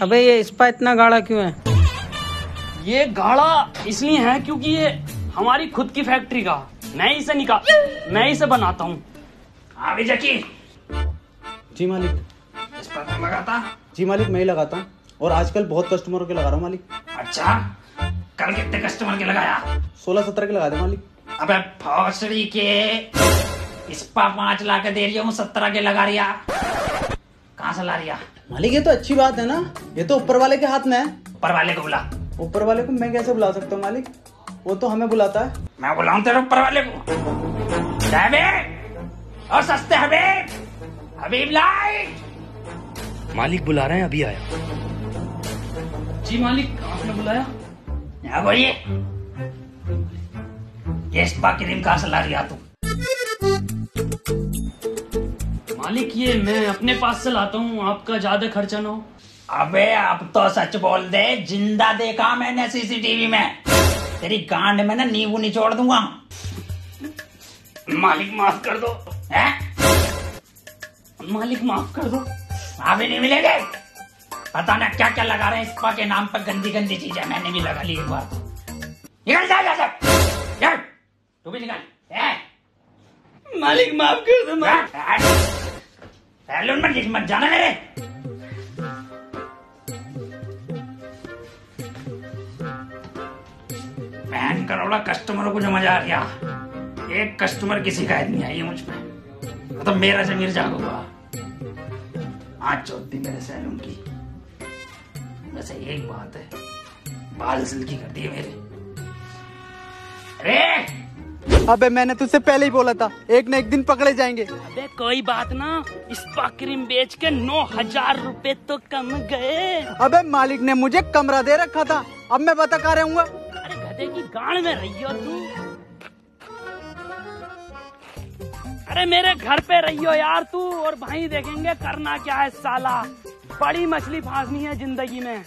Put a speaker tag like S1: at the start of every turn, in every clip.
S1: अबे ये स्पा इतना गाढ़ा क्यों है?
S2: ये गाढ़ा इसलिए है क्योंकि ये हमारी खुद की फैक्ट्री का, मैं इसे बनाता हूँ। अभी जकी।
S3: जी मालिक।
S2: स्पा कौन लगाता?
S3: जी मालिक मैं ही लगाता हूँ, और आजकल बहुत कस्टमरों के लगा रहा हूँ मालिक।
S2: अच्छा, कल कितने कस्टमर के लगाया?
S3: 16-17 के लगा दे मालिक।
S2: अबे भौसड़ी के, स्पा 5 ला के दे रही हूँ, 17 के लगा रिया। कहाँ से ला रिया?
S3: मालिक ये तो अच्छी बात है ना, ये तो ऊपर वाले के हाथ में है।
S2: ऊपर वाले को बुला।
S3: ऊपर वाले को मैं कैसे बुला सकता हूँ मालिक, वो तो हमें बुलाता है।
S2: मैं बुलाऊं तेरे ऊपर वाले को? और सस्ते हबीब लाइट। मालिक बुला रहे हैं, अभी आया। जी मालिक, आपने बुलाया? यहाँ बोलिए। ये स्पा क्रीम कहाँ से ला रही तू? मालिक ये मैं अपने पास से लाता हूँ, आपका ज्यादा खर्चा ना हो। अबे अब तो सच बोल दे, जिंदा देखा मैंने सीसीटीवी में, तेरी गांड में ना नींबू निचोड़ दूंगा। मालिक माफ कर दो। है? मालिक माफ कर दो। अभी नहीं मिलेंगे। पता ना क्या क्या लगा रहे हैं स्पा के नाम पर, गंदी गंदी चीजें मैंने भी लगा ली एक बार। निकल जा, तू भी निकल। मालिक माफ कर दो। सैलून में मत जाना मेरे। बहन करोड़ा कस्टमरों को जो मजा आ रहा, एक कस्टमर की शिकायत नहीं आई है मुझ पे, तो मेरा जमीर जागूंगा। आज चौथ थी मेरे सैलून की। वैसे एक बात है, बाल सिल्की कर दिए मेरे। अरे
S3: अबे मैंने तुझसे पहले ही बोला था, एक न एक दिन पकड़े जाएंगे।
S2: अबे कोई बात ना, स्पा क्रीम बेच के 9,000 रुपए तो कम गए।
S3: अबे मालिक ने मुझे कमरा दे रखा था, अब मैं बता कहाँ रहूंगा।
S2: अरे गधे की गांड में रही हो तू। अरे मेरे घर पे रही हो यार तू, और भाई देखेंगे करना क्या है साला। बड़ी मछली फांसनी है जिंदगी में,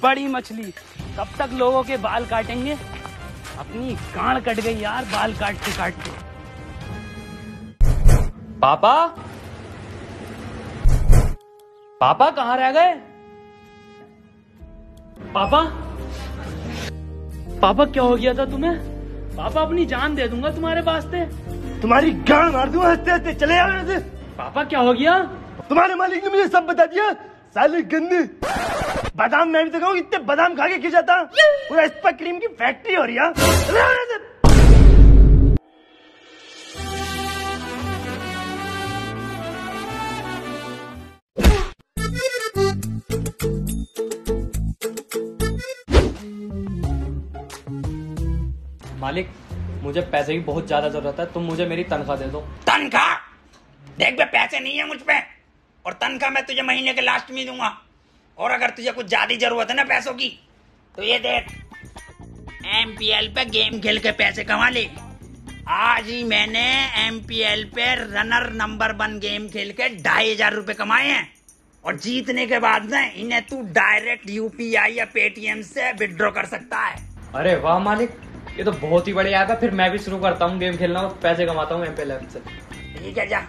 S2: बड़ी मछली। कब तक लोगों के बाल काटेंगे? अपनी गांड कट गई यार, बाल काटते काटते। पापा, पापा कहाँ रह गए? पापा, पापा क्या हो गया था तुम्हें? पापा अपनी जान दे दूंगा तुम्हारे वास्ते।
S4: तुम्हारी गांड मार दूंगा हंसते हंसते, चले जाओ यहाँ से।
S2: पापा क्या हो गया?
S4: तुम्हारे मालिक ने मुझे सब बता दिया, साले गंदे। बादाम मैं भी तो कहूँ, इतने बादाम खा के खिंचाता, पूरा स्पा क्रीम की फैक्ट्री हो रही है। चले जाओ यहाँ से।
S5: मालिक मुझे पैसे की बहुत ज्यादा जरूरत है, तुम मुझे मेरी तनख्वाह दे दो।
S2: तनख्वाह? देख बे, पैसे नहीं है मुझ पे, और तनख्वाह मैं तुझे महीने के लास्ट में दूंगा। और अगर तुझे कुछ ज्यादा जरूरत है ना पैसों की, तो ये देख, MPL पे गेम खेल के पैसे कमा ले। आज ही मैंने MPL पे रनर नंबर 1 गेम खेल के 2,500 रुपए कमाए हैं, और जीतने के बाद ना इन्हें तू डायरेक्ट UPI या पेटीएम से विड्रॉ कर सकता है।
S5: अरे वाह मालिक, ये तो बहुत ही बढ़िया ऐप है। फिर मैं भी शुरू करता हूँ गेम खेलना, पैसे कमाता हूँ MPL ऐप से।
S2: ठीक है, जा।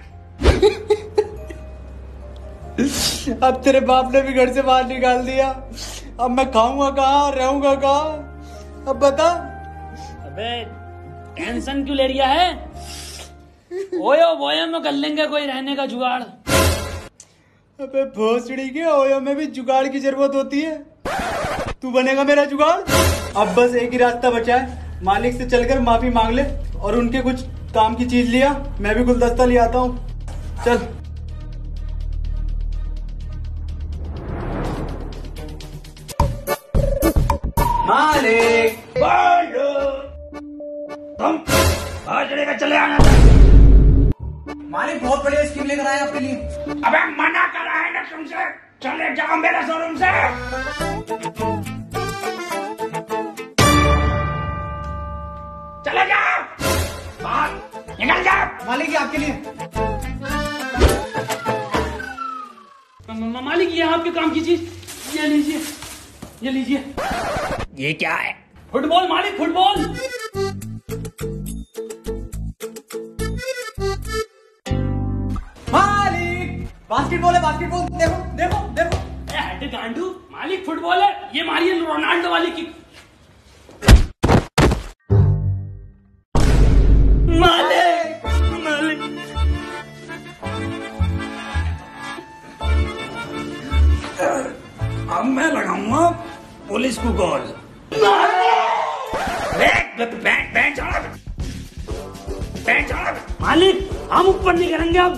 S3: अब तेरे बाप ने भी घर से बाहर निकाल दिया, अब मैं खाऊंगा कहाँ, रहूंगा कहाँ, अब बता।
S2: अबे टेंशन क्यों ले रिया है? ओयो बोयो में कर लेंगे कोई रहने का जुगाड़।
S3: अबे भोसड़ी के ओयो में भी जुगाड़ की जरूरत होती है। तू बनेगा मेरा जुगाड़। अब बस एक ही रास्ता बचा है, मालिक से चलकर माफी मांग ले और उनके कुछ काम की चीज लिया, मैं भी गुलदस्ता ले आता हूँ। चल। मालिक
S2: तुम का चले आना।
S3: मालिक बहुत बढ़िया स्कीम लेकर आए आपके लिए।
S2: अबे मना करा है ना तुमसे, चले जाओ मेरे शोरूम से। चले जाओ, बाहर निकल जाओ।
S3: मालिक ये आपके लिए।
S5: मालिक ये आपके काम की चीज, ये लीजिए, ये लीजिए।
S2: ये क्या है?
S5: फुटबॉल मालिक, फुटबॉल।
S3: मालिक बास्केटबॉल है, बास्केटबॉल। देखो देखो देखो।
S5: हटे गांडू, मालिक फुटबॉल है, ये मारिए रोनाल्डो वाली की। मालिक मालिक
S2: अब मैं लगाऊंगा पुलिस को कॉल।
S5: मालिक हम ऊपर नहीं करेंगे अब।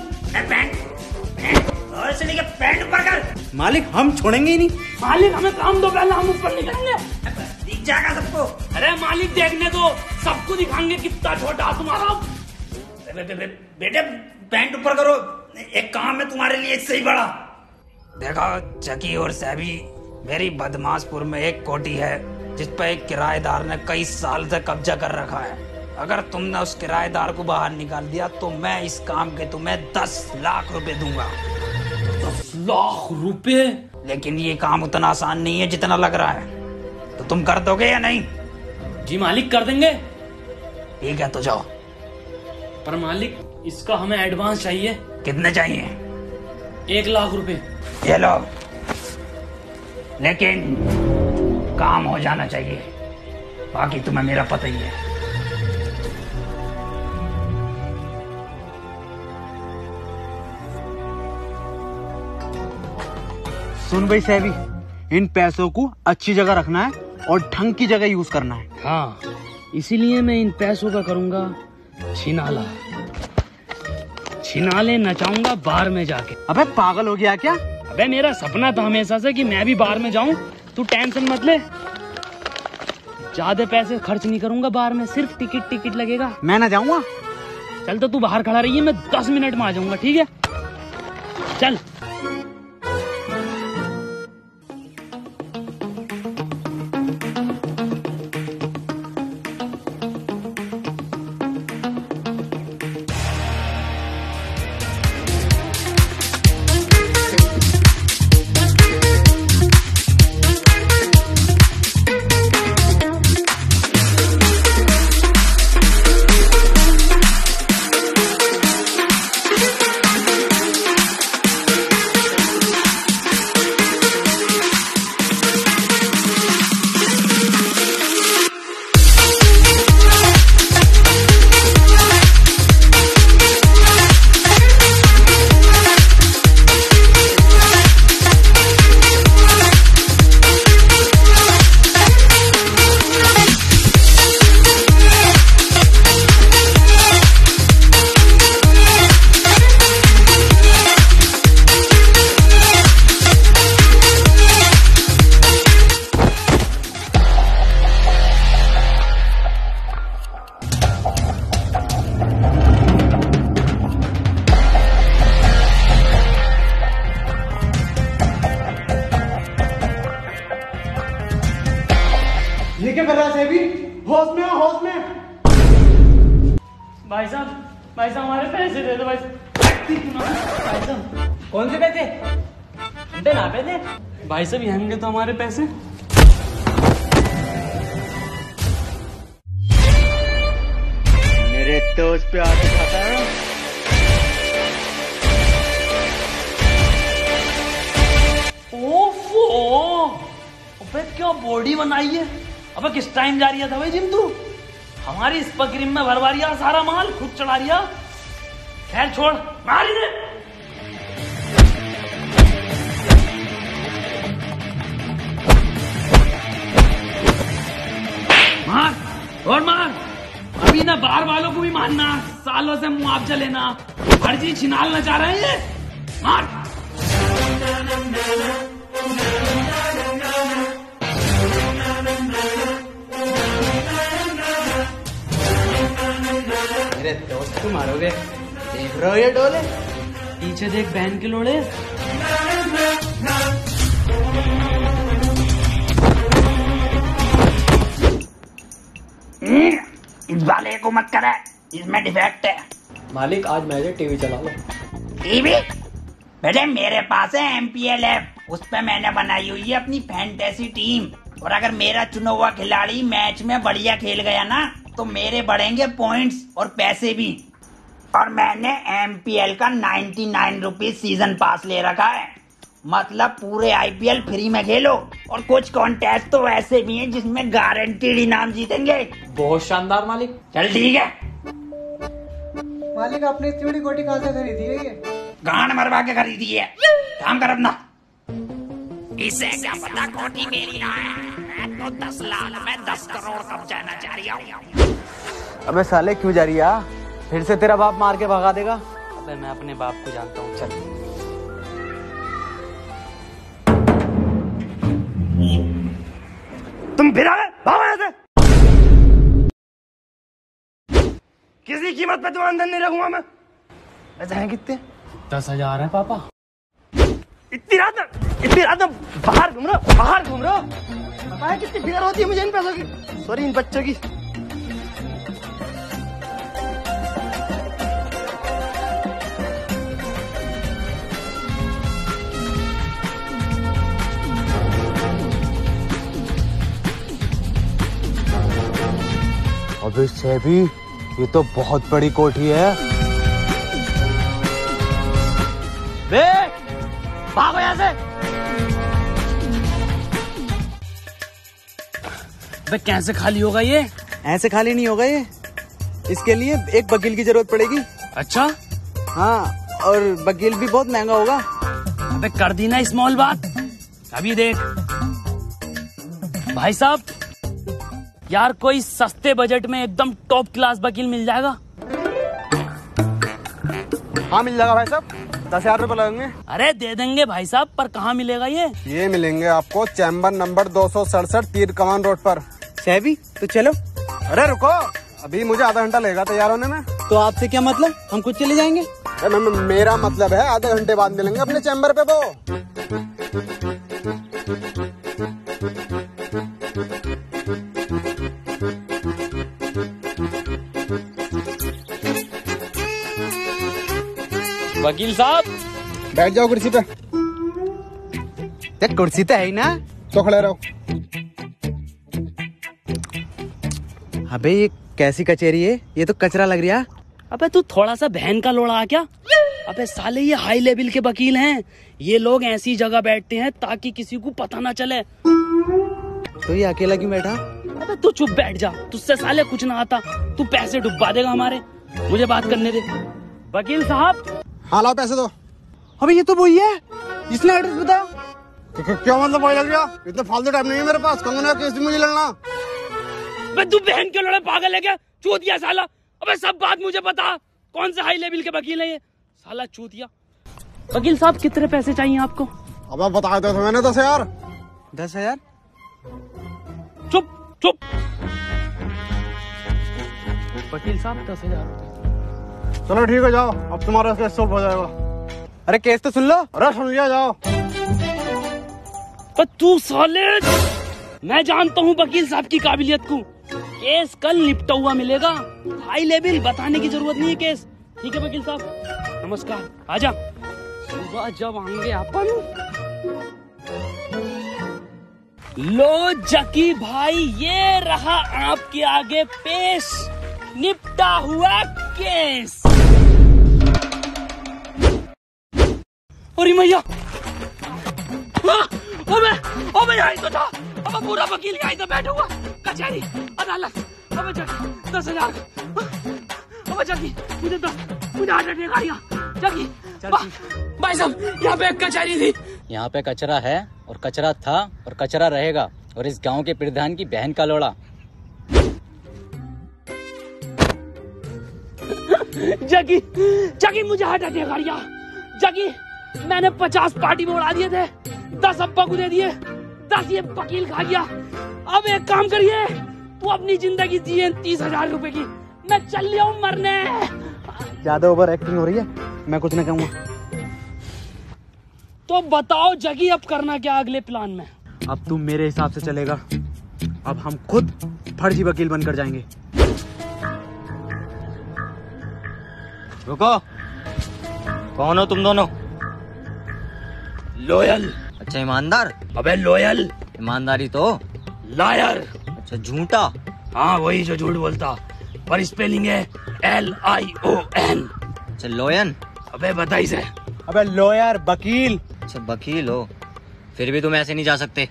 S2: पैंट ऊपर कर।
S3: मालिक हम छोड़ेंगे ही नहीं।
S5: मालिक हमें काम दो पहले, हम ऊपर नहीं करेंगे।
S2: दिख जाएगा सबको।
S5: अरे मालिक देखने दो, सबको दिखाएंगे कितना छोटा तुम्हारा।
S2: बेटे पैंट ऊपर करो, एक काम है तुम्हारे लिए इससे ही बड़ा। देखो चकी और सैबी, मेरी बदमाशपुर में एक कोठी है जिस पर एक किराएदार ने कई साल से कब्जा कर रखा है। अगर तुमने उस किराएदार को बाहर निकाल दिया तो मैं इस काम के तुम्हें 10 लाख रुपए दूंगा।
S5: 10 लाख रुपए?
S2: लेकिन ये काम उतना आसान नहीं है जितना लग रहा है, तो तुम कर दोगे या नहीं?
S5: जी मालिक कर देंगे।
S2: ठीक है तो जाओ।
S5: पर मालिक इसका हमें एडवांस चाहिए।
S2: कितने चाहिए?
S5: 1 लाख रुपए।
S2: ये लो, लेकिन काम हो जाना चाहिए, बाकी तुम्हें मेरा पता ही है।
S3: सुन भाई सैबी, इन पैसों को अच्छी जगह रखना है और ढंग की जगह यूज करना है।
S5: हाँ, इसीलिए मैं इन पैसों का करूंगा छिनाला। छिनाले नचाऊंगा बार में जाके।
S3: अबे पागल हो गया क्या?
S5: अबे मेरा सपना था हमेशा से कि मैं भी बार में जाऊं। तू टेंशन मत ले, ज्यादा पैसे खर्च नहीं करूंगा बार में, सिर्फ टिकट लगेगा।
S3: मैं ना जाऊंगा?
S5: चल तो तू बाहर खड़ा रहिए, मैं 10 मिनट में आ जाऊंगा, ठीक है? चल।
S3: ये क्या कर रहा है सैबी? होश में, होश में।
S5: भाई साहब हमारे पैसे दे दो भाई साहब।
S1: कौन से पैसे? देना पैसे।
S5: भाई साहब ये होंगे तो हमारे पैसे।
S4: मेरे दोस्त पे आके खाता है।
S5: ओफो, अबे क्या बॉडी बनाई है। अबे किस टाइम जा रही था भाई जिम तू? हमारी इस क्रीम में भरवा रिया सारा माल, खुद चढ़ा रिया। खैर छोड़, मारी दे। बार वालों को भी मानना, सालों से मुआवजा लेना, फर्जी छिनालना चाह रहे हैं ये। मार।
S3: मेरे दोस्त को मारोगे? देख रहे हो ये डोले?
S5: पीछे देख बहन के लोड़े।
S2: इस वाले को मत करे, इसमें डिफेक्ट है।
S1: मालिक आज मैच टीवी चला लो।
S2: टीवी? बेटे मेरे पास है MPL ऐप, उस पे मैंने बनाई हुई है अपनी फैंटेसी टीम। और अगर मेरा चुना हुआ खिलाड़ी मैच में बढ़िया खेल गया ना, तो मेरे बढ़ेंगे पॉइंट्स और पैसे भी। और मैंने MPL का 99 रुपीज सीजन पास ले रखा है, मतलब पूरे IPL फ्री में खेलो। और कुछ कॉन्टेस्ट तो ऐसे भी हैं जिसमें गारंटीड इनाम जीतेंगे।
S1: बहुत शानदार मालिक।
S2: चल ठीक है।
S3: मालिक आपने इतनी बड़ी कोठी कहाँ से खरीदी है ये?
S2: गांड मरवा के खरीदी है। काम कर अपना। इसे क्या पता कोठी मेरी ना है, तो 10 लाख में 10 करोड़ कब जाना चाह रही हूँ।
S3: अबे साले क्यों जा रही है? फिर से तेरा बाप मार के भगा देगा।
S5: अबे मैं अपने बाप को जानता हूँ, चल।
S4: तुम फिर आ गए, भागो यहाँ से। किसी कीमत पे तुम्हारे अंदर नहीं रखूंगा मैं। पैसे हैं कितने?
S5: 10,000 है पापा।
S4: इतनी रात में बाहर घूम रहा हूँ। पता है कितनी फिक्र होती है मुझे इन पैसों की, सॉरी इन बच्चों की।
S3: अबे सैबी, ये तो बहुत बड़ी कोठी है।
S5: बे भागो यहाँ से। बे कैसे खाली होगा ये?
S3: ऐसे खाली नहीं होगा ये, इसके लिए एक वकील की जरूरत पड़ेगी।
S5: अच्छा?
S3: हाँ, और वकील भी बहुत महंगा होगा।
S5: अबे कर दी ना स्मॉल बात। अभी देख भाई साहब, यार कोई सस्ते बजट में एकदम टॉप क्लास वकील मिल जाएगा?
S6: हाँ मिल जाएगा भाई साहब, 10,000 रुपए लगेंगे।
S5: अरे दे देंगे भाई साहब, पर कहाँ मिलेगा ये
S6: मिलेंगे आपको चैम्बर नंबर 267 तीर कमान रोड पर।
S3: सैबी तो चलो।
S6: अरे रुको, अभी मुझे आधा घंटा लगेगा तैयार होने में।
S3: तो आपसे क्या मतलब, हम खुद चले जाएंगे?
S6: मेरा मतलब है आधे घंटे बाद मिलेंगे अपने चैम्बर पे। वो
S5: वकील साहब
S6: बैठ जाओ कुर्सी पे।
S3: देख कुर्सी तो है ही ना,
S6: तो खड़े रहो।
S3: अबे ये कैसी कचेरी है, ये तो कचरा लग रहा है।
S5: अबे तू थोड़ा सा बहन का लोड़ा क्या? अबे साले ये हाई लेवल के वकील हैं, ये लोग ऐसी जगह बैठते हैं ताकि किसी को पता ना चले।
S3: तो ये अकेला क्यों बैठा?
S5: अबे तू चुप बैठ जा, तुझसे साले कुछ ना आता, तू पैसे डुबा देगा हमारे। मुझे बात करने दे। वकील साहब।
S6: हाँ लाओ पैसे दो।
S3: अबे ये तो वही है जिसने एड्रेस बताया।
S6: क्या मतलब वही लग गया? इतना फालतू टाइम नहीं है मेरे पास, कंगना केस मुझे लड़ना।
S5: अबे तू बहन के लड़े पागल है क्या? चूतिया साला। अबे सब बात मुझे बता, कौन से हाई लेवल के वकील है ये साला चूतिया। वकील साहब कितने पैसे चाहिए आपको?
S6: अब आप बता दो, मैंने 10,000।
S3: 10,000?
S5: चुप चुप। वकील साहब 10,000।
S6: चलो ठीक है, जाओ, अब तुम्हारा केस सॉल्व हो जाएगा।
S3: अरे केस तो सुन लो।
S6: अरे सुन लिया, जाओ।
S5: पर तू साले, मैं जानता हूँ वकील साहब की काबिलियत को। केस कल निपटा हुआ मिलेगा, हाई लेवल बताने की जरूरत नहीं है केस। ठीक है वकील साहब, नमस्कार। आजा, सुबह जब आएंगे अपन। लो जकी भाई, ये रहा आपके आगे पेश निपटा हुआ केस। अरे मैया, अबे यही तो था। अब पूरा वकील यहीं तो बैठा हुआ, कचहरी अदालत। अबे जगी 10,000। अबे जगी मुझे हार्ट अटैक आ गया। जगी भाई साहब, यहाँ पे एक कचहरी थी।
S1: यहाँ पे कचरा है और कचरा था और कचरा रहेगा, और इस गांव के प्रधान की बहन का लोड़ा।
S5: जगी जगी मुझे हार्ट अटैक आ गया। जगी मैंने 50 पार्टी में उड़ा दिए थे, 10 अब्बा को दे दिए, 10 ये वकील खा गया। अब एक काम करिए, तू अपनी जिंदगी जिए 30,000 रुपए की, मैं चल लिया हूँ मरने।
S3: ज्यादा ओवर एक्टिंग हो रही है, मैं कुछ नहीं कहूँगा।
S5: तो बताओ जगी अब करना क्या अगले प्लान में?
S3: अब तुम मेरे हिसाब से चलेगा, अब हम खुद फर्जी वकील बनकर जाएंगे।
S1: रुको, कौन हो तुम दोनों?
S5: लॉयल।
S1: अच्छा ईमानदार?
S5: अबे लॉयल।
S1: ईमानदारी तो।
S5: लायर।
S1: अच्छा झूठा?
S5: हाँ वही जो झूठ बोलता, पर स्पेलिंग है LION।
S1: अच्छा लोयन?
S5: अबे बताई से।
S3: अबे लॉयर, वकील।
S1: अच्छा वकील हो, फिर भी तुम ऐसे नहीं जा सकते।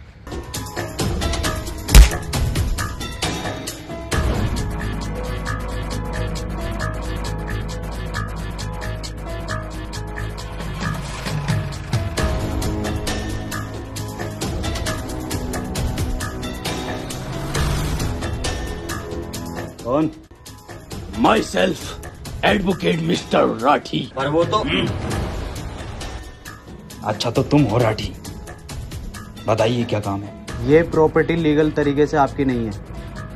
S3: कौन?
S5: My self advocate mister Rathi.
S1: पर वो तो
S2: अच्छा तो तुम हो राठी, बताइए क्या काम है?
S3: ये प्रॉपर्टी लीगल तरीके से आपकी नहीं है,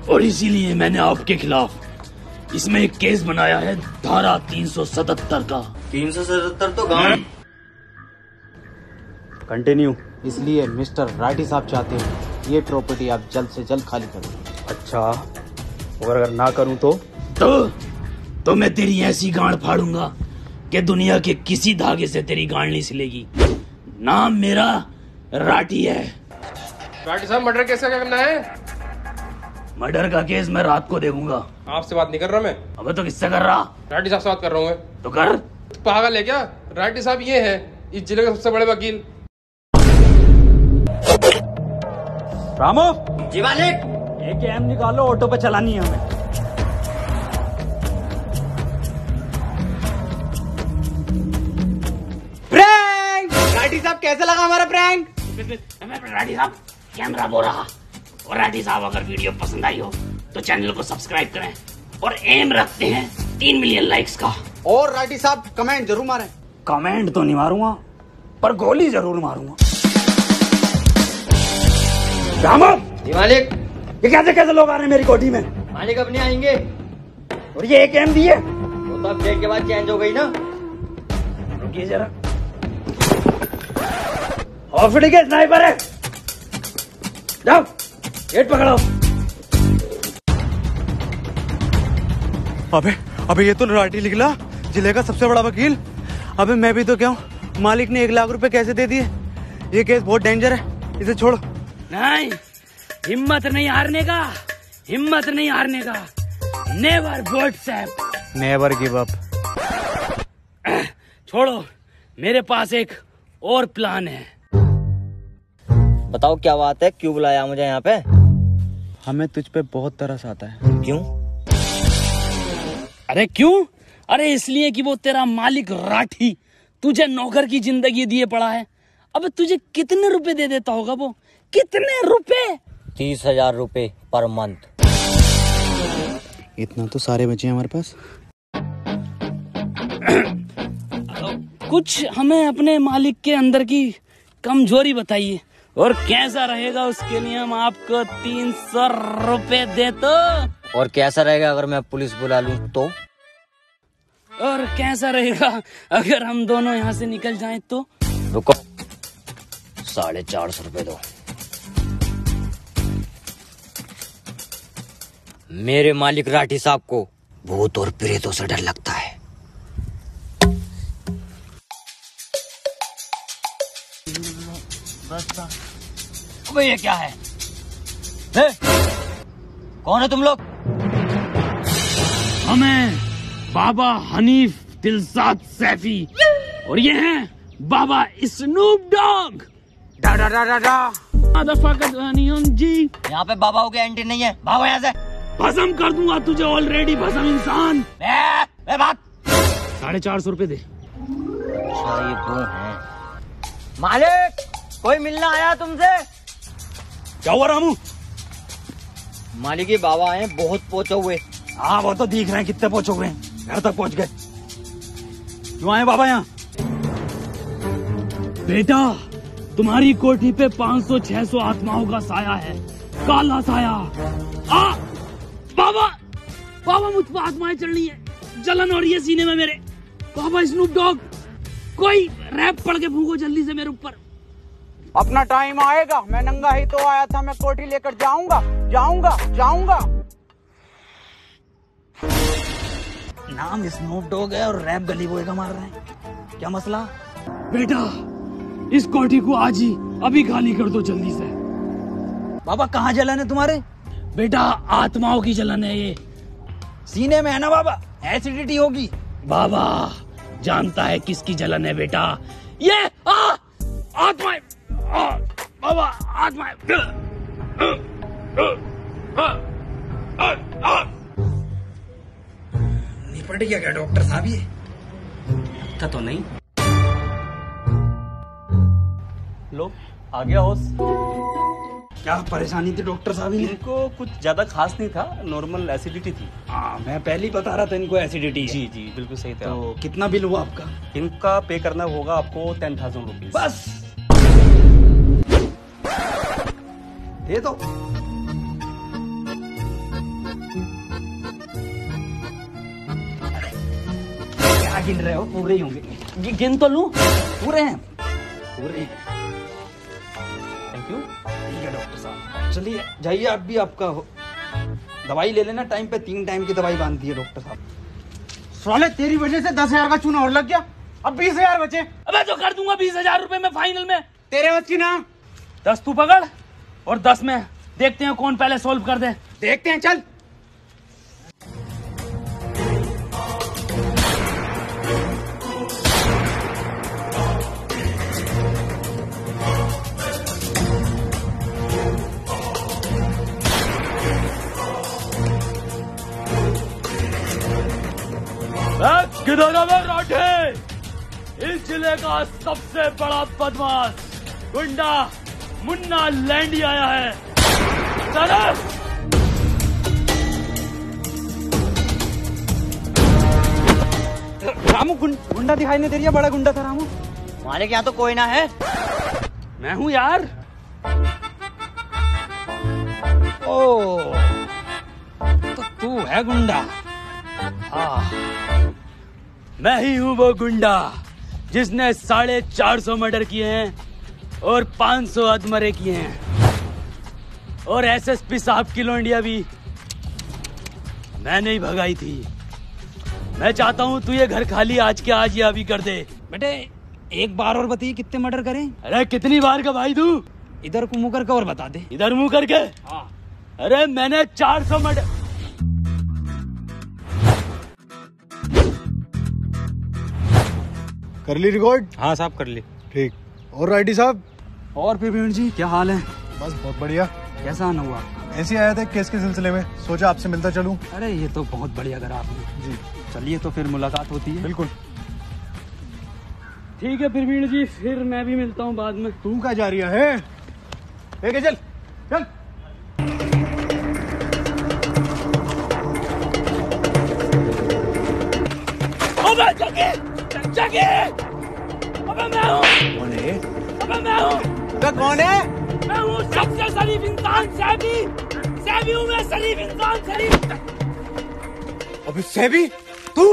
S5: और इसीलिए मैंने आपके खिलाफ इसमें एक केस बनाया है, धारा 377 का।
S1: 377 तो गाँव।
S3: कंटिन्यू। इसलिए मिस्टर राठी साहब चाहते हैं ये प्रॉपर्टी आप जल्द से जल्द खाली कर दें। अच्छा, और अगर ना करूं
S5: तो मैं तेरी ऐसी गांड फाड़ूंगा कि दुनिया के किसी धागे से तेरी गांड नहीं सिलेगी। नाम मेरा राठी है।
S7: राठी साहब मर्डर केस का क्या करना है?
S5: मर्डर का केस मैं रात को देखूंगा।
S7: आपसे बात नहीं कर रहा मैं।
S5: अबे तो किससे कर रहा?
S7: राठी साहब से बात कर रहा हूँ मैं।
S5: तो कर।
S7: पागल है क्या? राठी साहब ये है इस जिले के सबसे बड़े वकील।
S3: रामो,
S1: जी मालिक।
S3: एक एम निकालो, ऑटो पे चलानी है हमें। प्रैंक! राठी साहब कैसे लगा हमारा प्रैंक?
S5: राठी साहब कैमरा बोल रहा। और राठी साहब अगर वीडियो पसंद आई हो तो चैनल को सब्सक्राइब करें, और एम रखते हैं 3 मिलियन लाइक्स का।
S3: और राठी साहब कमेंट जरूर मारें।
S5: कमेंट तो नहीं मारूंगा, पर गोली जरूर मारूंगा। रामो,
S1: जी मालिक।
S5: ये कैसे कैसे लोग आ रहे हैं मेरी कोठी में?
S1: मालिक अब नहीं आएंगे।
S5: और ये एक एम दिए,
S1: वो तो अब डेट के बाद चेंज हो गई ना।
S5: रुकिए जरा। हॉस्पिटल के स्नाइपर है, जाओ गेट पकड़ो।
S3: अबे ये तो राठी निकला, जिले का सबसे बड़ा वकील। अबे मैं भी तो क्या हूँ, मालिक ने 1 लाख रुपए कैसे दे दिए। ये केस बहुत डेंजर है, इसे छोड़ो।
S5: नहीं, हिम्मत नहीं हारने का, हिम्मत नहीं हारने का। Never WhatsApp,
S3: never give up.
S5: छोड़ो, मेरे पास एक और प्लान है।
S1: बताओ क्या बात है, क्यों बुलाया मुझे यहाँ पे?
S3: हमें तुझ पे बहुत तरस आता है।
S1: क्यों?
S5: अरे क्यों? अरे इसलिए कि वो तेरा मालिक राठी तुझे नौकर की जिंदगी दिए पड़ा है। अब तुझे कितने रुपए दे देता होगा वो? कितने रुपए?
S1: 30,000 रुपए पर मंथ।
S3: इतना तो सारे बचे हैं हमारे पास।
S5: कुछ हमें अपने मालिक के अंदर की कमजोरी बताइए, और कैसा रहेगा उसके लिए हम आपको 300 रुपए दे तो।
S1: और कैसा रहेगा अगर मैं पुलिस बुला लूं तो?
S5: और कैसा रहेगा अगर हम दोनों यहाँ से निकल जाएं तो?
S1: रुको, 450 रुपए दो। मेरे मालिक राठी साहब को भूत और प्रेतों से डर लगता है।
S5: अबे ये क्या है?
S1: कौन है तुम लोग?
S5: हमें बाबा हनीफ दिलसाद सैफी, और ये हैं बाबा स्नूप डॉग। डा डा डा डा डा जी।
S1: यहाँ पे बाबाओं की एंट्री नहीं है, भागो यहाँ से।
S5: भस्म कर दूंगा तुझे, ऑलरेडी भस्म इंसान।
S1: बात
S5: 450 रुपए दे।
S1: अच्छा ये वो हैं। मालिक, कोई मिलना आया तुमसे?
S5: क्या हुआ रामू?
S1: मालिक ये बाबा हैं, बहुत पोचे हुए।
S5: हाँ वो तो दिख रहे हैं कितने पोचे हुए हैं।
S2: घर तक पहुंच गए। क्यों आए बाबा यहाँ?
S5: बेटा, तुम्हारी कोठी पे 500-600 आत्माओं का साया है, काला साया। बाबा, बाबा मुझ पर आत्माएं चढ़ रही है, जलन हो रही है सीने में मेरे। बाबा स्नूप डॉग, कोई रैप पड़ के फूंको जल्दी से मेरे ऊपर।
S1: अपना टाइम आएगा, मैं नंगा ही तो आया था, मैं कोठी लेकर जाऊंगा जाऊंगा जाऊंगा।
S2: नाम स्नूप डॉग है और रैप गली बॉय का मार रहे हैं, क्या मसला?
S5: बेटा, इस कोठी को आज ही अभी खाली कर दो जल्दी से।
S2: बाबा कहाँ जलन है तुम्हारे?
S5: बेटा, आत्माओं की जलन है ये।
S2: सीने में है ना बाबा, एसिडिटी होगी।
S5: बाबा जानता है किसकी जलन है बेटा, ये आत्माएं। बाबा आत्माएं।
S2: निपट गया क्या डॉक्टर साहब? ये
S5: लगता तो नहीं।
S3: लो, आ गया होश।
S2: क्या परेशानी थी डॉक्टर साहब?
S3: इनको कुछ ज्यादा खास नहीं था, नॉर्मल एसिडिटी थी।
S2: मैं पहले ही बता रहा था इनको एसिडिटी।
S3: जी जी बिल्कुल सही था।
S2: तो कितना बिल हुआ आपका?
S3: इनका पे करना होगा आपको 10,000 रुपीज।
S2: बस दे दो। क्या गिन रहे हो? पूरे ही होंगे।
S5: गिन तो लूं?
S2: पूरे हैं, पूरे हैं।
S3: Thank you.
S2: ठीक है डॉक्टर साहब, चलिए जाइए आप भी। आपका दवाई ले लेना टाइम पे, 3 टाइम की दवाई बांध दी है डॉक्टर साहब।
S1: साले तेरी वजह से 10,000 का चूना और लग गया, अब 20,000 बचे।
S5: अबे तो कर दूंगा 20,000 रुपए में फाइनल में।
S1: तेरे बच्ची ना।
S5: 10 तू पकड़ और 10 में देखते हैं कौन पहले सोल्व कर दे।
S1: देखते हैं, चल।
S5: किधर है राठे? इस जिले का सबसे बड़ा बदमाश गुंडा मुन्ना लैंडी आया है। चलो
S2: रामू, गुंडा दिखाई नहीं दे रही है? बड़ा गुंडा था रामू।
S1: मालिक यहाँ तो कोई ना है।
S5: मैं हूँ यार।
S2: ओ तो तू है गुंडा?
S5: हाँ, मैं ही हूँ वो गुंडा जिसने 450 मर्डर किए हैं और 500 अधमरे किए हैं। और एसएसपी साहब की लोंडिया भी मैंने ही भगाई थी। मैं चाहता हूँ तू ये घर खाली आज के आज या अभी कर दे।
S2: बेटे एक बार और बताइए, कितने मर्डर करें?
S5: अरे कितनी बार का भाई तू?
S2: इधर को मुंह करके और बता दे।
S5: इधर मुंह करके?
S2: हाँ।
S5: अरे मैंने 400 मर्डर।
S6: कर ली रिकॉर्ड?
S3: हाँ साहब कर ली।
S6: ठीक। और राइटी साहब?
S2: और प्रवीण जी क्या हाल है?
S6: बस बहुत बढ़िया।
S2: कैसा आना हुआ?
S6: ऐसे आया था केस के सिलसिले में, सोचा आपसे मिलता चलूं।
S2: अरे ये तो बहुत बढ़िया करा आपने।
S6: जी
S2: चलिए तो फिर मुलाकात होती है।
S6: बिल्कुल।
S5: ठीक है प्रवीण जी, फिर मैं भी मिलता हूँ बाद में।
S6: तू क्या जा रहा है? लेके चल चल।
S5: अबे जगी, जगी! अबे मैं हूँ।
S6: कौन है?
S5: अबे मैं हूँ।
S1: कौन है?
S5: मैं हूँ सबसे शरीफ इंसान, सैबी। सैबी हूँ मैं, शरीफ इंसान, शरीफ।
S6: अबे सैबी तू?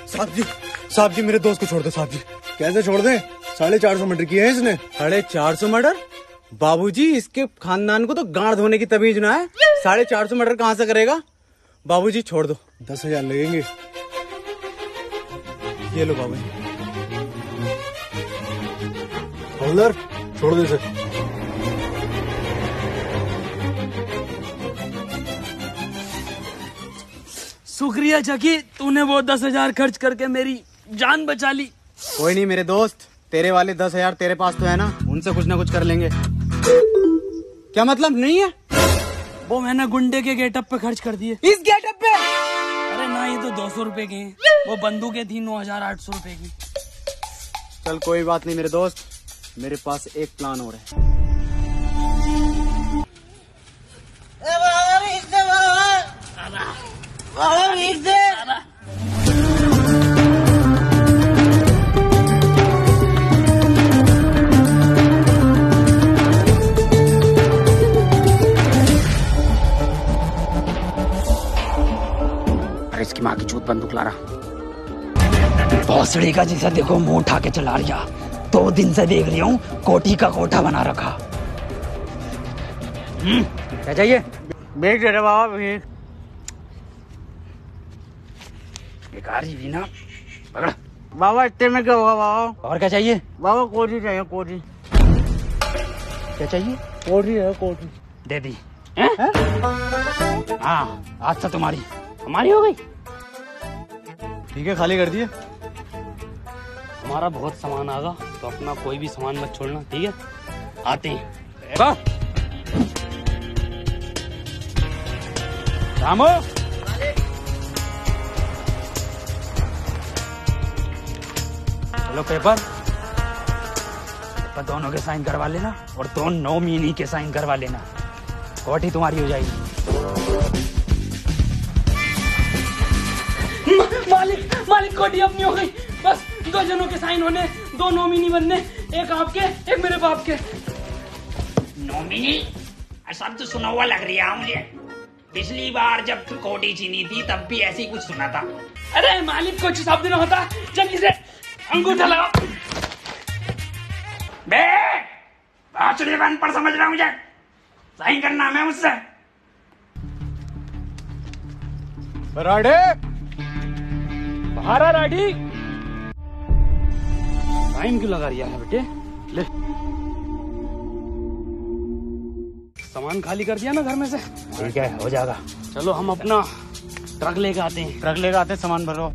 S6: साहब जी मेरे दोस्त को छोड़ दो साहब जी। कैसे छोड़ दे? 450 मर्डर किए हैं इसने।
S3: 450 मर्डर? बाबूजी इसके खानदान को तो गांड धोने की तमीज ना है। 450 मर्डर कहाँ से करेगा? बाबूजी छोड़ दो।
S6: 10,000 लगेंगे।
S3: ये लो बाबूजी।
S6: हवलदार छोड़ दे इसे।
S5: शुक्रिया जगी, तूने वो 10,000 खर्च करके मेरी जान बचा ली।
S3: कोई नहीं मेरे दोस्त, तेरे वाले 10,000 तेरे पास तो है ना, उनसे कुछ ना कुछ कर लेंगे। क्या मतलब नहीं है?
S5: वो मैंने गुंडे के गेटअप पे खर्च कर दिए।
S1: इस गेटअप पे?
S5: अरे ना, ये तो 200 रुपए के हैं। वो बंदूकें थी 9,800 रुपए की।
S3: चल कोई बात नहीं मेरे दोस्त, मेरे पास एक प्लान और है।
S2: इसकी माँ की चूत बंदूक ला रहा। भौसड़ी का जैसा देखो मुंह उठा के चला रहा। 2 दिन से देख रही हूँ कोठी का कोठा बना रखा।
S1: क्या चाहिए?
S3: भेज दे रहे बाबा, भेज।
S2: बेकारी भी ना, पकड़।
S3: बाबा इतने में क्या होगा बाबा?
S1: और क्या चाहिए?
S3: बाबा कोठी चाहिए, कोठी।
S1: क्या चाहिए?
S3: कोठी है, कोठी।
S2: दे दी। हाँ, आज से तुम्हारी हमारी हो गई।
S3: ठीक है, खाली कर दिए।
S5: हमारा बहुत सामान आगा, तो अपना कोई भी सामान मत छोड़ना, ठीक है? आते हैं।
S2: रामो, चलो पेपर दोनों के साइन करवा लेना और 2 नॉमिनी के साइन करवा लेना। कोठी तुम्हारी हो जाएगी।
S5: मालिक कोठी अपनी हो गई। बस 2 जनों के साइन होने, 2 नॉमिनी बनने, एक आपके एक मेरे बाप के।
S2: नॉमिनी शब्द सुना हुआ लग रहा है मुझे। पिछली बार जब कोठी छीनी थी तब भी ऐसे ही कुछ सुना था।
S5: अरे मालिक कुछ शब्द न होता, जल्दी से अंगूठा लगा।
S2: बे अनपढ़ समझ रहा मुझे, साइन करना है मुझसे।
S6: बराड़े
S5: बाहर आ राडी। साइन क्यों लगा रिया है बेटे? ले सामान खाली कर दिया ना घर में से।
S2: ठीक है, हो जाएगा।
S5: चलो हम अपना ट्रक लेके आते हैं।
S3: ट्रक लेकर आते, सामान भरो।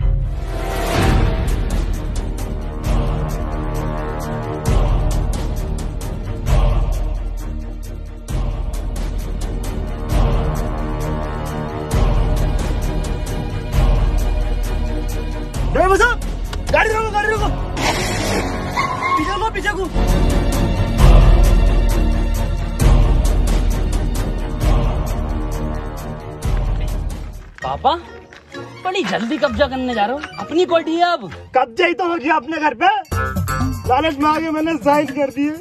S4: ड्राइवर साहब, गाड़ी रोको, गाड़ी रोको। पीछे को, पीछे को।
S5: पापा बड़ी जल्दी कब्जा करने जा रहे हो, अपनी कोठी है अब।
S4: कब्जा ही तो हो गया अपने घर पे। लालच में आगे मैंने साइन कर दिए,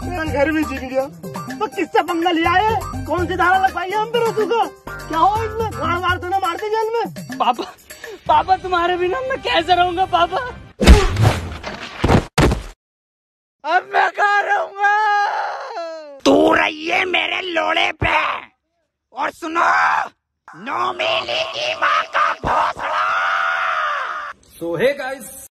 S4: मेरा घर भी छीन गया। तो किससे पंगा लिया है? कौन सी धारा लगवाई है हम पे रोसू का? क्या हो इसमें? गाड़ मार तो ना मारते जेल में।
S5: पापा तुम्हारे बिना मैं कैसे रहूंगा पापा?
S3: अब मैं कहाँ रहूंगा?
S2: तू रहिए मेरे लोड़े पे। और सुनो, नॉमिनी की माँ का भोसड़ा।
S1: सो हे गाइस,